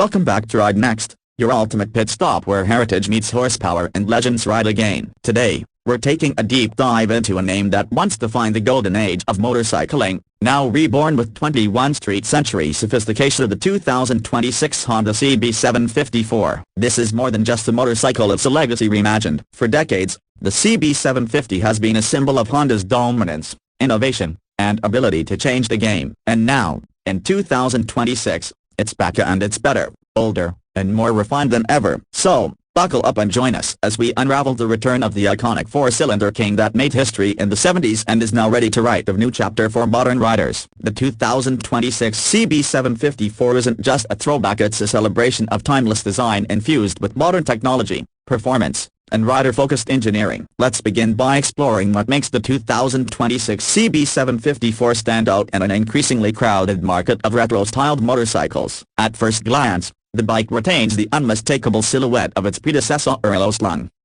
Welcome back to Ride Next, your ultimate pit stop where heritage meets horsepower and legends ride again. Today, we're taking a deep dive into a name that once defined the golden age of motorcycling, now reborn with 21st street century sophistication of the 2026 Honda CB750 Four. This is more than just a motorcycle, it's a legacy reimagined. For decades, the CB750 has been a symbol of Honda's dominance, innovation, and ability to change the game. And now, in 2026, it's back and it's better, older, and more refined than ever. So, buckle up and join us as we unravel the return of the iconic four-cylinder king that made history in the 70s and is now ready to write a new chapter for modern riders. The 2026 CB750 Four isn't just a throwback, it's a celebration of timeless design infused with modern technology, performance, and rider-focused engineering. Let's begin by exploring what makes the 2026 CB750 Four stand out in an increasingly crowded market of retro-styled motorcycles. At first glance, the bike retains the unmistakable silhouette of its predecessor,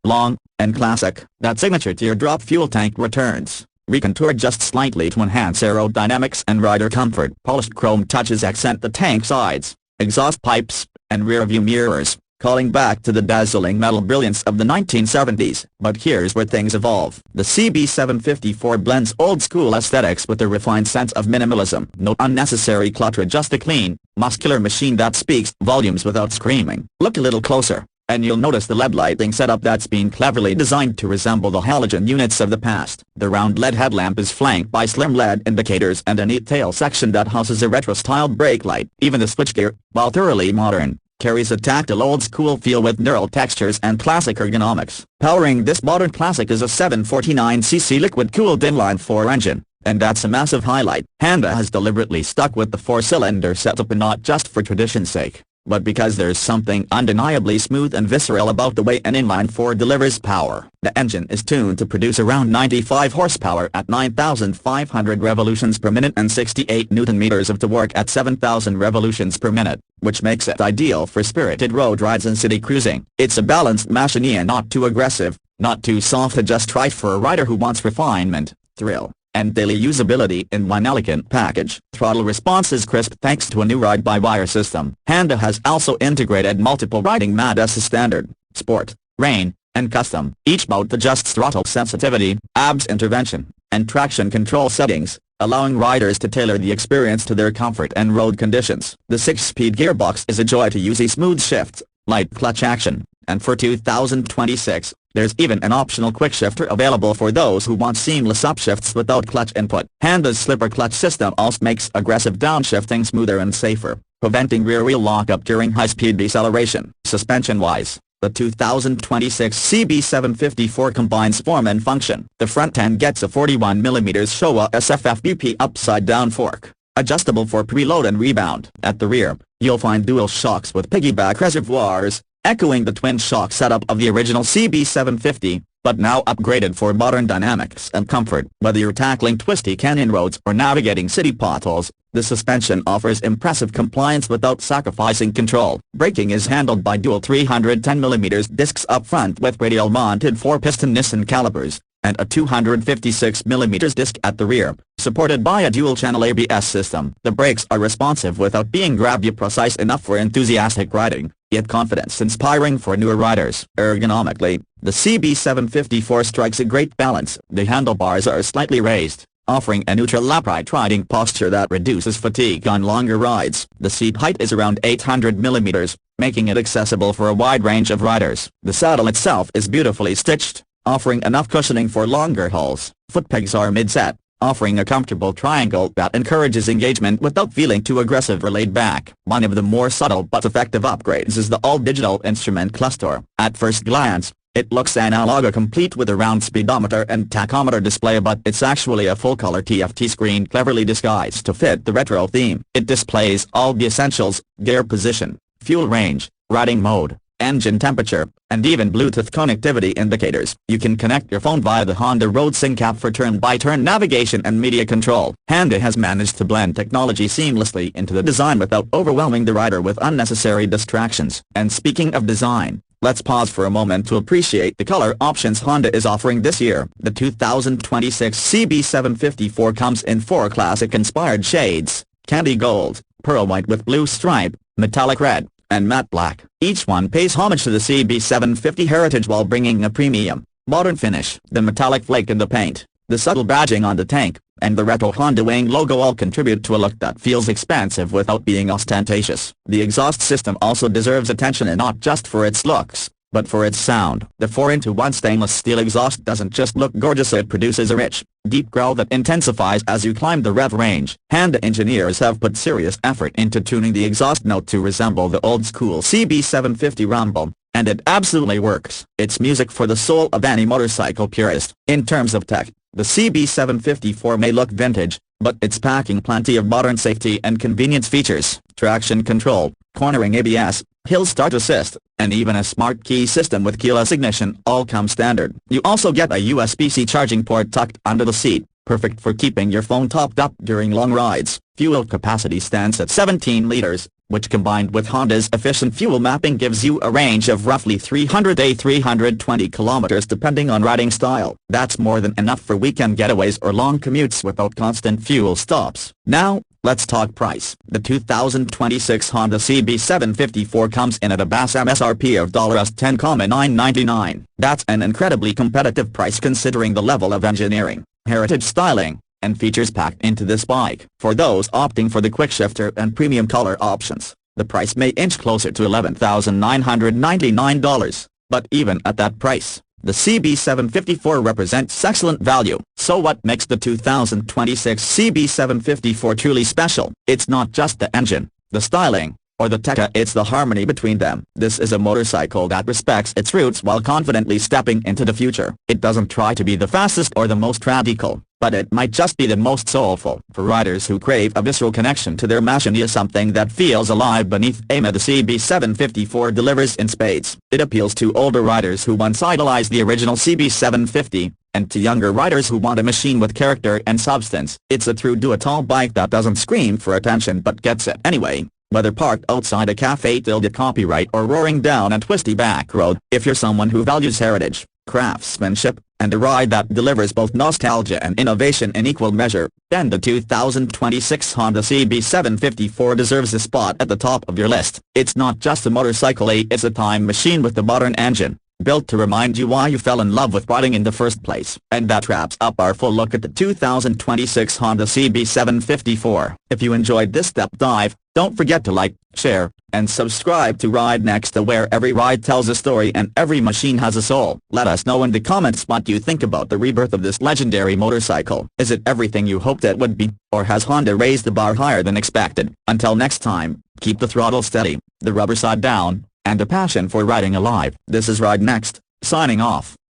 long, and classic. That signature teardrop fuel tank returns, recontoured just slightly to enhance aerodynamics and rider comfort. Polished chrome touches accent the tank sides, exhaust pipes, and rear-view mirrors, calling back to the dazzling metal brilliance of the 1970s. But here's where things evolve. The CB750 Four blends old-school aesthetics with a refined sense of minimalism. No unnecessary clutter, just a clean, muscular machine that speaks volumes without screaming. Look a little closer, and you'll notice the LED lighting setup that's been cleverly designed to resemble the halogen units of the past. The round LED headlamp is flanked by slim LED indicators and a neat tail section that houses a retro-styled brake light. Even the switchgear, while thoroughly modern, carries a tactile old-school feel with neural textures and classic ergonomics. Powering this modern classic is a 749cc liquid-cooled inline-four engine, and that's a massive highlight. Honda has deliberately stuck with the four-cylinder setup, and not just for tradition's sake, but because there's something undeniably smooth and visceral about the way an inline-four delivers power. The engine is tuned to produce around 95 horsepower at 9,500 revolutions per minute and 68 Nm of torque at 7,000 revolutions per minute, which makes it ideal for spirited road rides and city cruising. It's a balanced machine, not too aggressive, not too soft, just right for a rider who wants refinement, thrill, and daily usability in one elegant package. Throttle response is crisp thanks to a new ride-by-wire system. Honda has also integrated multiple riding modes as standard, sport, rain, and custom. Each mode adjusts throttle sensitivity, ABS intervention, and traction control settings, allowing riders to tailor the experience to their comfort and road conditions. The 6-speed gearbox is a joy to use, a smooth shift, light clutch action, and for 2026, there's even an optional quick shifter available for those who want seamless upshifts without clutch input. Honda's slipper clutch system also makes aggressive downshifting smoother and safer, preventing rear-wheel lockup during high-speed deceleration. Suspension-wise, the 2026 CB750 Four combines form and function. The front end gets a 41mm Showa SFFBP upside-down fork, adjustable for preload and rebound. At the rear, you'll find dual shocks with piggyback reservoirs, echoing the twin shock setup of the original CB750, but now upgraded for modern dynamics and comfort. Whether you're tackling twisty canyon roads or navigating city potholes, the suspension offers impressive compliance without sacrificing control. Braking is handled by dual 310mm discs up front with radial-mounted 4-piston Nissan calipers, and a 256mm disc at the rear, supported by a dual-channel ABS system. The brakes are responsive without being gravity-precise enough for enthusiastic riding, yet confidence-inspiring for newer riders. Ergonomically, the CB750 Four strikes a great balance. The handlebars are slightly raised, offering a neutral upright riding posture that reduces fatigue on longer rides. The seat height is around 800mm, making it accessible for a wide range of riders. The saddle itself is beautifully stitched, offering enough cushioning for longer hauls. Foot pegs are mid-set, offering a comfortable triangle that encourages engagement without feeling too aggressive or laid back. One of the more subtle but effective upgrades is the all-digital instrument cluster. At first glance, it looks analog, complete with a round speedometer and tachometer display, but it's actually a full-color TFT screen cleverly disguised to fit the retro theme. It displays all the essentials: gear position, fuel range, riding mode, engine temperature, and even Bluetooth connectivity indicators. You can connect your phone via the Honda Road Sync app for turn-by-turn navigation and media control. Honda has managed to blend technology seamlessly into the design without overwhelming the rider with unnecessary distractions. And speaking of design, let's pause for a moment to appreciate the color options Honda is offering this year. The 2026 CB750 Four comes in 4 classic-inspired shades: candy gold, pearl white with blue stripe, metallic red, and matte black. Each one pays homage to the CB750 heritage while bringing a premium, modern finish. The metallic flake in the paint, the subtle badging on the tank, and the retro Honda wing logo all contribute to a look that feels expansive without being ostentatious. The exhaust system also deserves attention, and not just for its looks, but for its sound. The 4-in-1 stainless steel exhaust doesn't just look gorgeous, it produces a rich, deep growl that intensifies as you climb the rev range. Honda engineers have put serious effort into tuning the exhaust note to resemble the old-school CB750 rumble, and it absolutely works. It's music for the soul of any motorcycle purist. In terms of tech, the CB750 Four may look vintage, but it's packing plenty of modern safety and convenience features. Traction control, cornering ABS, hill start assist, and even a smart key system with keyless ignition all come standard. You also get a USB-C charging port tucked under the seat, perfect for keeping your phone topped up during long rides. Fuel capacity stands at 17 liters, which combined with Honda's efficient fuel mapping gives you a range of roughly 300 to 320 kilometers depending on riding style. That's more than enough for weekend getaways or long commutes without constant fuel stops. Now, let's talk price. The 2026 Honda CB750 Four comes in at a base MSRP of $10,999. That's an incredibly competitive price considering the level of engineering, heritage styling, and features packed into this bike. For those opting for the quickshifter and premium color options, the price may inch closer to $11,999. But even at that price, the CB750 Four represents excellent value. So what makes the 2026 CB750 Four truly special? It's not just the engine, the styling, or the tech, it's the harmony between them. This is a motorcycle that respects its roots while confidently stepping into the future. It doesn't try to be the fastest or the most radical, but it might just be the most soulful. For riders who crave a visceral connection to their machine, something that feels alive beneath AIMA, the CB750 Four delivers in spades. It appeals to older riders who once idolized the original CB750, and to younger riders who want a machine with character and substance. It's a true do-it-all bike that doesn't scream for attention but gets it anyway. Whether parked outside a cafe filled with copyright or roaring down a twisty back road, if you're someone who values heritage, craftsmanship, and a ride that delivers both nostalgia and innovation in equal measure, then the 2026 Honda CB750 Four deserves a spot at the top of your list. It's not just a motorcycle, it's a time machine with a modern engine, built to remind you why you fell in love with riding in the first place. And that wraps up our full look at the 2026 Honda CB750 Four. If you enjoyed this step dive, don't forget to like, share, and subscribe to Ride Next, where every ride tells a story and every machine has a soul. Let us know in the comments what you think about the rebirth of this legendary motorcycle. Is it everything you hoped it would be, or has Honda raised the bar higher than expected? Until next time, keep the throttle steady, the rubber side down, and a passion for riding alive. This is Ride Next, signing off.